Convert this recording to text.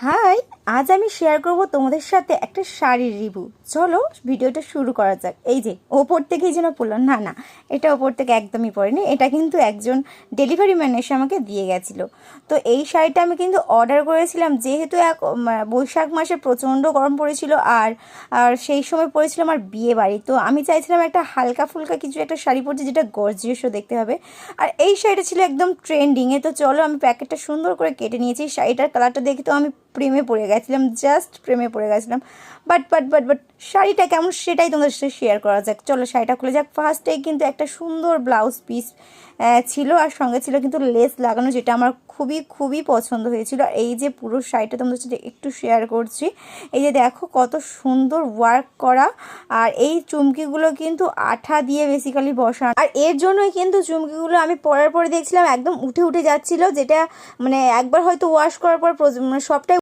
High, আজ আমি share করব তোমাদের সাথে একটা শাড়ির রিভিউ। চলো ভিডিওটা শুরু করা যাক। এই যে ওপর থেকেই যেন পড়লো, না না, এটা ওপর থেকে একদমই পড়েনি, এটা কিন্তু একজন ডেলিভারি ম্যান এসে আমাকে দিয়ে গেছিলো। তো এই শাড়িটা আমি কিন্তু অর্ডার করেছিলাম, যেহেতু বৈশাখ মাসে প্রচণ্ড গরম পড়েছিল, আর আর সেই সময় পড়েছিল আমার বিয়ে বাড়ি। তো আমি চাইছিলাম একটা হালকা ফুলকা কিছু একটা শাড়ি পরতে, যেটা গর্জিয়াসও দেখতে হবে। আর এই শাড়িটা ছিল একদম ট্রেন্ডিংয়ে। তো চলো আমি প্যাকেটটা সুন্দর করে কেটে নিয়েছি। শাড়িটার কালারটা দেখে তো আমি প্রেমে পড়ে গেছিলাম, জাস্ট প্রেমে পড়ে গেছিলাম। বাট শাড়িটা কেমন সেটাই তোমাদের সাথে শেয়ার করা যাক। চলো শাড়িটা খুলে যাক। ফার্স্টেই কিন্তু একটা সুন্দর ব্লাউজ পিস ছিল, আর সঙ্গে ছিল কিন্তু লেস লাগানো, যেটা আমার খুবই খুবই পছন্দ হয়েছিল। আর এই যে পুরো শাড়িটা তোমাদের সাথে একটু শেয়ার করছি। এই যে দেখো কত সুন্দর ওয়ার্ক করা, আর এই চুমকিগুলো কিন্তু আঠা দিয়ে বেসিক্যালি বসানো। আর এর জন্যই কিন্তু চুমকিগুলো আমি পরার পরে দেখছিলাম একদম উঠে উঠে যাচ্ছিল, যেটা মানে একবার হয়তো ওয়াশ করার পর সবটাই